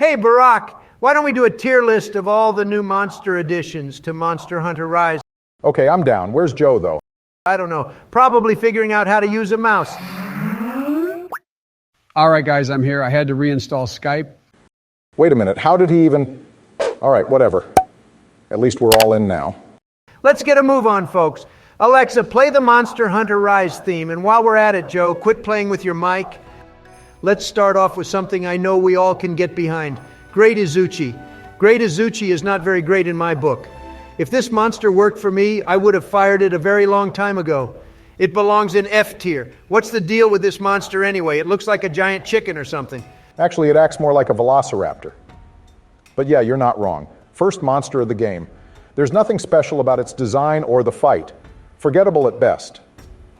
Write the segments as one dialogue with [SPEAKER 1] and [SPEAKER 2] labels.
[SPEAKER 1] Hey, Barack, why don't we do a tier list of all the new monster additions to Monster Hunter Rise?
[SPEAKER 2] Okay, I'm down. Where's Joe, though?
[SPEAKER 1] I don't know. Probably figuring out how to use a mouse.
[SPEAKER 3] All right, guys, I'm here. I had to reinstall Skype.
[SPEAKER 2] Wait a minute, how did he even... All right, whatever. At least we're all in now.
[SPEAKER 1] Let's get a move on, folks. Alexa, play the Monster Hunter Rise theme. And while we're at it, Joe, quit playing with your mic. Let's start off with something I know we all can get behind. Great Izuchi. Great Izuchi is not very great in my book. If this monster worked for me, I would have fired it a very long time ago. It belongs in F tier. What's the deal with this monster anyway? It looks like a giant chicken or something.
[SPEAKER 2] Actually, it acts more like a velociraptor. But yeah, you're not wrong. First monster of the game. There's nothing special about its design or the fight. Forgettable at best.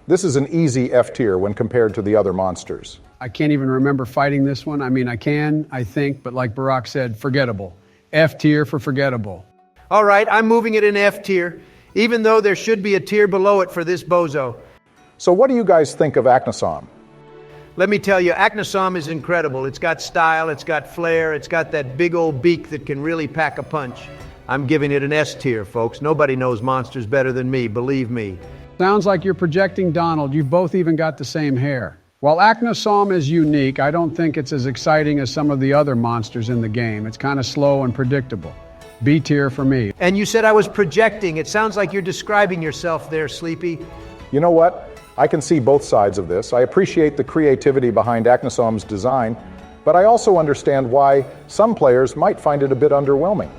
[SPEAKER 2] This is an easy F tier when compared to the other monsters.
[SPEAKER 3] I can't even remember fighting this one. I mean, I can, I think, but like Barack said, forgettable. F tier for forgettable.
[SPEAKER 1] All right, I'm moving it in F tier, even though there should be a tier below it for this bozo.
[SPEAKER 2] So what do you guys think of Aknosom?
[SPEAKER 1] Let me tell you, Aknosom is incredible. It's got style, it's got flair, it's got that big old beak that can really pack a punch. I'm giving it an S tier, folks. Nobody knows monsters better than me, believe me.
[SPEAKER 3] Sounds like you're projecting Donald. You've both even got the same hair. While Aknosom is unique, I don't think it's as exciting as some of the other monsters in the game. It's kind of slow and predictable. B tier for me.
[SPEAKER 1] And you said I was projecting. It sounds like you're describing yourself there, Sleepy.
[SPEAKER 2] You know what? I can see both sides of this. I appreciate the creativity behind Aknosom's design, but I also understand why some players might find it a bit underwhelming.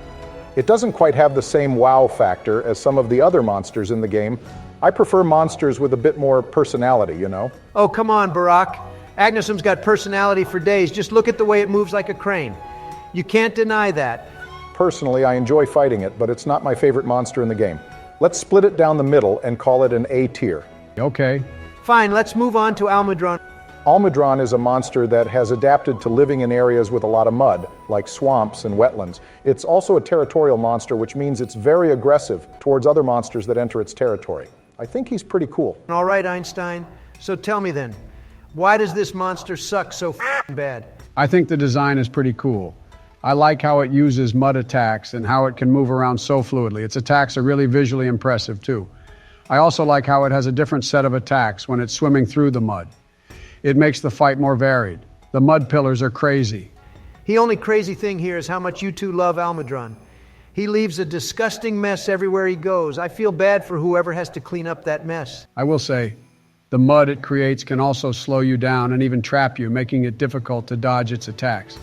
[SPEAKER 2] It doesn't quite have the same wow factor as some of the other monsters in the game. I prefer monsters with a bit more personality, you know?
[SPEAKER 1] Oh, come on, Barack. Aknosom's got personality for days. Just look at the way it moves like a crane. You can't deny that.
[SPEAKER 2] Personally, I enjoy fighting it, but it's not my favorite monster in the game. Let's split it down the middle and call it an A tier.
[SPEAKER 3] Okay.
[SPEAKER 1] Fine, let's move on to Almudron.
[SPEAKER 2] Almudron is a monster that has adapted to living in areas with a lot of mud, like swamps and wetlands. It's also a territorial monster, which means it's very aggressive towards other monsters that enter its territory. I think he's pretty cool.
[SPEAKER 1] All right, Einstein. So tell me then, why does this monster suck so bad?
[SPEAKER 3] I think the design is pretty cool. I like how it uses mud attacks and how it can move around so fluidly. Its attacks are really visually impressive too. I also like how it has a different set of attacks when it's swimming through the mud. It makes the fight more varied. The mud pillars are crazy.
[SPEAKER 1] The only crazy thing here is how much you two love Almudron. He leaves a disgusting mess everywhere he goes. I feel bad for whoever has to clean up that mess.
[SPEAKER 3] I will say, the mud it creates can also slow you down and even trap you, making it difficult to dodge its attacks.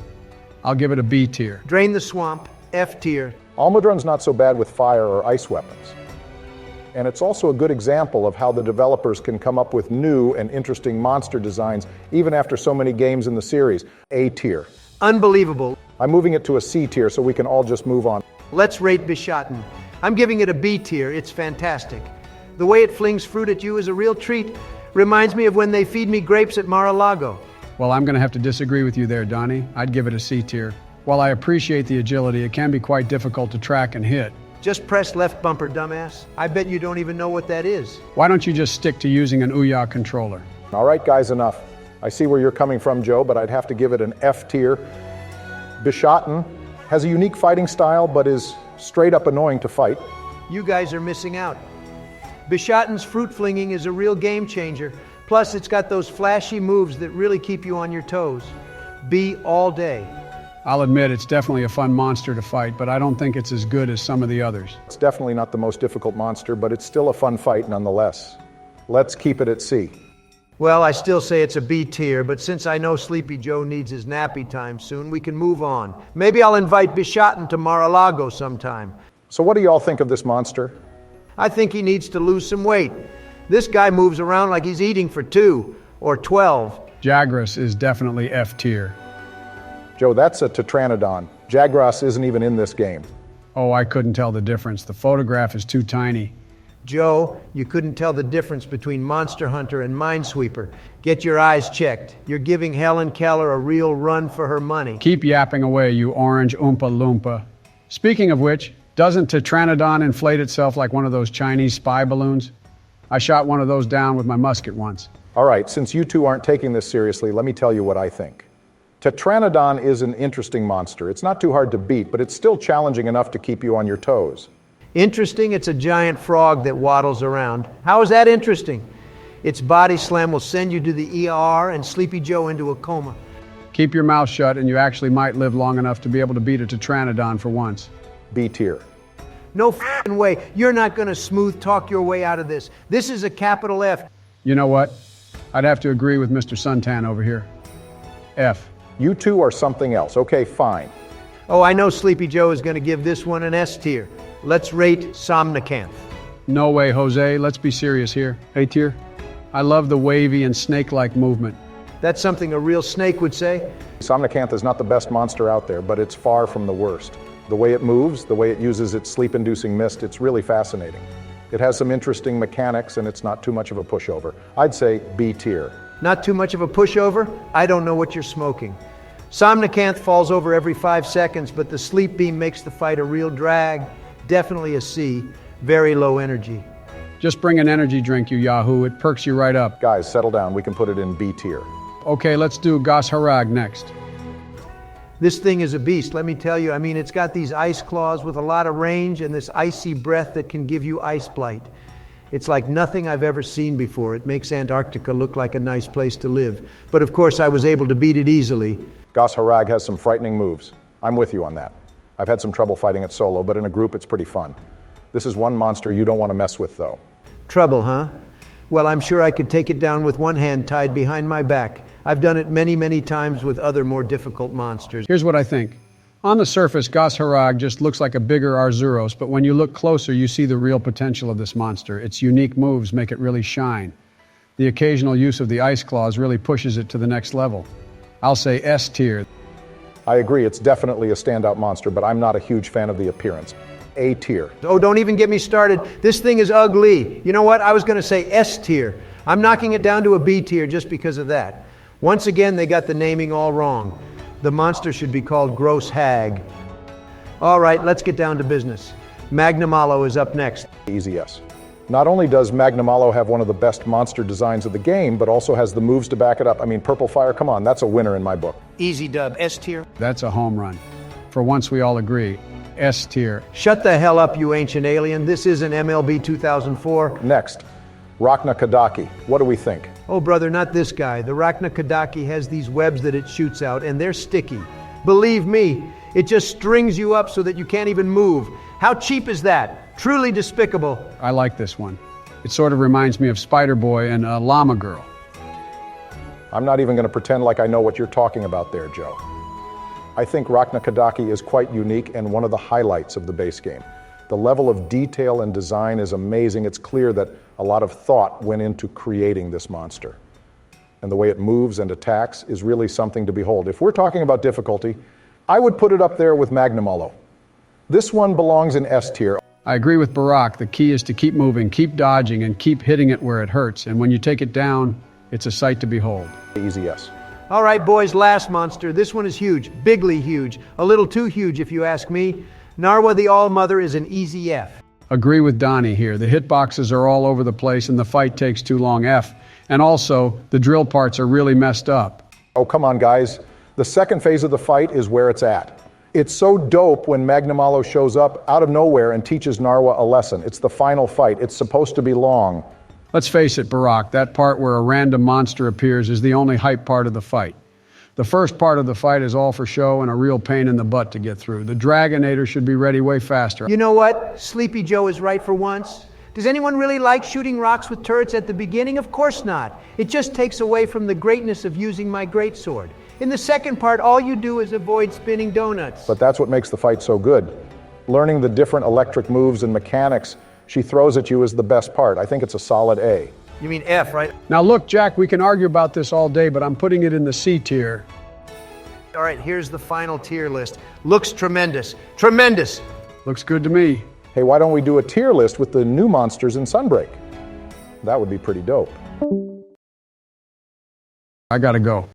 [SPEAKER 3] I'll give it a B tier.
[SPEAKER 1] Drain the swamp, F tier.
[SPEAKER 2] Almudron's not so bad with fire or ice weapons. And it's also a good example of how the developers can come up with new and interesting monster designs even after so many games in the series. A tier.
[SPEAKER 1] Unbelievable.
[SPEAKER 2] I'm moving it to a C tier so we can all just move on.
[SPEAKER 1] Let's rate Bishaten. I'm giving it a B tier. It's fantastic. The way it flings fruit at you is a real treat. Reminds me of when they feed me grapes at Mar-a-Lago.
[SPEAKER 3] Well, I'm going to have to disagree with you there, Donnie. I'd give it a C tier. While I appreciate the agility, it can be quite difficult to track and hit.
[SPEAKER 1] Just press left bumper, dumbass. I bet you don't even know what that is.
[SPEAKER 3] Why don't you just stick to using an Ouya controller?
[SPEAKER 2] All right, guys, enough. I see where you're coming from, Joe, but I'd have to give it an F tier. Bishaten has a unique fighting style, but is straight up annoying to fight.
[SPEAKER 1] You guys are missing out. Bishaten's fruit flinging is a real game changer. Plus, it's got those flashy moves that really keep you on your toes. B all day.
[SPEAKER 3] I'll admit it's definitely a fun monster to fight, but I don't think it's as good as some of the others.
[SPEAKER 2] It's definitely not the most difficult monster, but it's still a fun fight nonetheless. Let's keep it at C.
[SPEAKER 1] Well, I still say it's a B tier, but since I know Sleepy Joe needs his nappy time soon, we can move on. Maybe I'll invite Bishaten to Mar-a-Lago sometime.
[SPEAKER 2] So what do you all think of this monster?
[SPEAKER 1] I think he needs to lose some weight. This guy moves around like he's eating for 2 or 12.
[SPEAKER 3] Jagras is definitely F tier.
[SPEAKER 2] Joe, that's a Tetranodon. Jagras isn't even in this game.
[SPEAKER 3] Oh, I couldn't tell the difference. The photograph is too tiny.
[SPEAKER 1] Joe, you couldn't tell the difference between Monster Hunter and Minesweeper. Get your eyes checked. You're giving Helen Keller a real run for her money.
[SPEAKER 3] Keep yapping away, you orange Oompa Loompa. Speaking of which, doesn't Tetranodon inflate itself like one of those Chinese spy balloons? I shot one of those down with my musket once.
[SPEAKER 2] All right, since you two aren't taking this seriously, let me tell you what I think. Tetranodon is an interesting monster. It's not too hard to beat, but it's still challenging enough to keep you on your toes.
[SPEAKER 1] Interesting, it's a giant frog that waddles around. How is that interesting? Its body slam will send you to the ER and Sleepy Joe into a coma.
[SPEAKER 3] Keep your mouth shut and you actually might live long enough to be able to beat a Tetranodon for once.
[SPEAKER 2] B tier.
[SPEAKER 1] No f***ing way. You're not going to smooth talk your way out of this. This is a capital F.
[SPEAKER 3] You know what? I'd have to agree with Mr. Suntan over here. F.
[SPEAKER 2] You two are something else. Okay, fine.
[SPEAKER 1] Oh, I know Sleepy Joe is going to give this one an S tier. Let's rate Somnicanth.
[SPEAKER 3] No way, Jose. Let's be serious here. A tier. I love the wavy and snake-like movement.
[SPEAKER 1] That's something a real snake would say.
[SPEAKER 2] Somnicanth is not the best monster out there, but it's far from the worst. The way it moves, the way it uses its sleep-inducing mist, it's really fascinating. It has some interesting mechanics, and it's not too much of a pushover. I'd say B tier.
[SPEAKER 1] Not too much of a pushover? I don't know what you're smoking. Somnicanth falls over every 5 seconds, but the sleep beam makes the fight a real drag. Definitely a C. Very low energy.
[SPEAKER 3] Just bring an energy drink, you yahoo. It perks you right up.
[SPEAKER 2] Guys, settle down. We can put it in B tier.
[SPEAKER 3] Okay, let's do Gas Harag next.
[SPEAKER 1] This thing is a beast, let me tell you. I mean, it's got these ice claws with a lot of range and this icy breath that can give you ice blight. It's like nothing I've ever seen before. It makes Antarctica look like a nice place to live. But of course, I was able to beat it easily.
[SPEAKER 2] Gas Harag has some frightening moves. I'm with you on that. I've had some trouble fighting it solo, but in a group it's pretty fun. This is one monster you don't want to mess with, though.
[SPEAKER 1] Trouble, huh? Well, I'm sure I could take it down with one hand tied behind my back. I've done it many, many times with other more difficult monsters.
[SPEAKER 3] Here's what I think. On the surface, Gas Harag just looks like a bigger Arzuros, but when you look closer, you see the real potential of this monster. Its unique moves make it really shine. The occasional use of the ice claws really pushes it to the next level. I'll say S tier.
[SPEAKER 2] I agree, it's definitely a standout monster, but I'm not a huge fan of the appearance. A tier.
[SPEAKER 1] Oh, don't even get me started. This thing is ugly. You know what? I was going to say S tier. I'm knocking it down to a B tier just because of that. Once again, they got the naming all wrong. The monster should be called Gross Hag. All right, let's get down to business. Magnamalo is up next.
[SPEAKER 2] Easy S. Not only does Magnamalo have one of the best monster designs of the game, but also has the moves to back it up. I mean, Purple Fire, come on, that's a winner in my book.
[SPEAKER 1] Easy dub, S tier.
[SPEAKER 3] That's a home run. For once, we all agree. S tier.
[SPEAKER 1] Shut the hell up, you ancient alien. This isn't MLB 2004.
[SPEAKER 2] Next, Rachna Kadaki. What do we think?
[SPEAKER 1] Oh, brother, not this guy. The Rachna Kadaki has these webs that it shoots out, and they're sticky. Believe me, it just strings you up so that you can't even move. How cheap is that? Truly despicable.
[SPEAKER 3] I like this one. It sort of reminds me of Spider Boy and Llama Girl.
[SPEAKER 2] I'm not even going to pretend like I know what you're talking about there, Joe. I think Rachna Kadaki is quite unique and one of the highlights of the base game. The level of detail and design is amazing. It's clear that a lot of thought went into creating this monster. And the way it moves and attacks is really something to behold. If we're talking about difficulty, I would put it up there with Magnamalo. This one belongs in S tier.
[SPEAKER 3] I agree with Barack. The key is to keep moving, keep dodging, and keep hitting it where it hurts. And when you take it down, it's a sight to behold.
[SPEAKER 2] Easy S.
[SPEAKER 1] All right, boys, last monster. This one is huge, bigly huge, a little too huge if you ask me. Narwa the All-Mother is an easy F.
[SPEAKER 3] Agree with Donnie here. The hitboxes are all over the place and the fight takes too long, F. And also, the drill parts are really messed up.
[SPEAKER 2] Oh, come on, guys. The second phase of the fight is where it's at. It's so dope when Magnamalo shows up out of nowhere and teaches Narwa a lesson. It's the final fight. It's supposed to be long.
[SPEAKER 3] Let's face it, Barack, that part where a random monster appears is the only hype part of the fight. The first part of the fight is all for show and a real pain in the butt to get through. The Dragonator should be ready way faster.
[SPEAKER 1] You know what? Sleepy Joe is right for once. Does anyone really like shooting rocks with turrets at the beginning? Of course not. It just takes away from the greatness of using my greatsword. In the second part, all you do is avoid spinning donuts.
[SPEAKER 2] But that's what makes the fight so good. Learning the different electric moves and mechanics she throws at you is the best part. I think it's a solid A.
[SPEAKER 1] You mean F, right?
[SPEAKER 3] Now look, Jack, we can argue about this all day, but I'm putting it in the C tier.
[SPEAKER 1] All right, here's the final tier list. Looks tremendous. Tremendous!
[SPEAKER 3] Looks good to me.
[SPEAKER 2] Hey, why don't we do a tier list with the new monsters in Sunbreak? That would be pretty dope.
[SPEAKER 3] I gotta go.